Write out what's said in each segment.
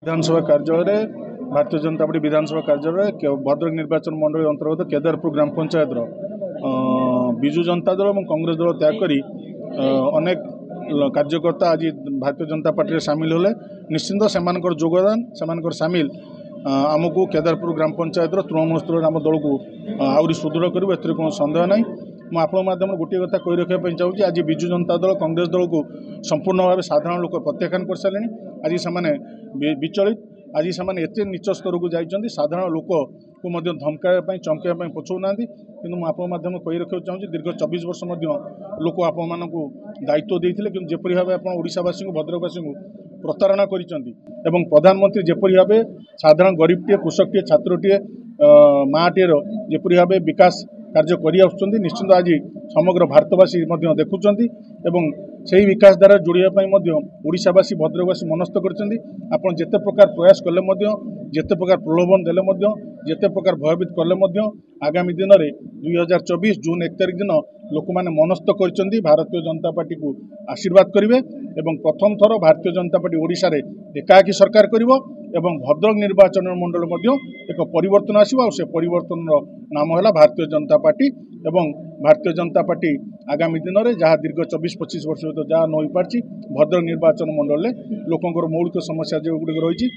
विधानसभा कार्यालय भारतीय जनता पार्टी विधानसभा कार्यालय भद्रक निर्वाचन मंडल अंतर्गत केदारपुर ग्राम पंचायत विजु जनता दल और कांग्रेस दल त्याग कर अनेक कार्यकर्ता आज भारतीय जनता पार्टी सामिल होले। निश्चिंत से योगदान से सामिल आमको केदारपुर ग्राम पंचायत तृणमूल स्तर आम दल को आहरी सुदृढ़ करूँ ए कौन सन्देह ना। मुझे माध्यम गोटे कथा कही रखापी चाहूँगी आज विजु जनता दल कांग्रेस दल को संपूर्ण भाव साधारण लोक प्रत्याख्यान कर सारे। आज से विचलित आज से एत नीच स्तर को जाइए साधारण लोक को धमकाई चमकाई पछौना कि माध्यम कही रखा चाहूँगी दीर्घ 24 वर्ष लोक आप दायित्व देते कि जपरी भाव आप ओडावासी को भद्रकवासी को प्रतारणा कर प्रधानमंत्री जपरी भाव साधारण गरीबटे कृषकटे छात्रटे माँटे जपरी भाव विकास कार्य कर निश्चित आज समग्र भारतवासी देखुं से विकास द्वारा जोड़ाई ओडावासी भद्रकवासी मनस्थ कर जिते प्रकार प्रयास कले जिते प्रकार प्रलोभन देले जिते प्रकार भयभीत कले आगामी दिन में 2024 जून 1 तारिख दिन लोक मैंने मनस्थ कर भारतीय जनता पार्टी को आशीर्वाद करेंगे एवं प्रथम थर भारतीय जनता पार्टी ओडिशा रे एकाकी सरकार करिवो एवं भद्रक निर्वाचन मंडल एक परिवर्तन आसो से परिवर्तन नाम है भारतीय जनता पार्टी एवं भारतीय जनता पार्टी आगामी दिन में जहाँ दीर्घ 24-25 वर्ष सहित जहाँ न हो पार्टी भद्रक निर्वाचन मंडल में लोकंर मौलिक समस्या जो गुड़िक रही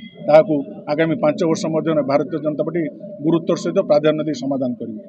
आगामी 5 वर्ष भारतीय जनता पार्टी गुरुत्वर सहित प्राधान्य दे समाधान करेंगे।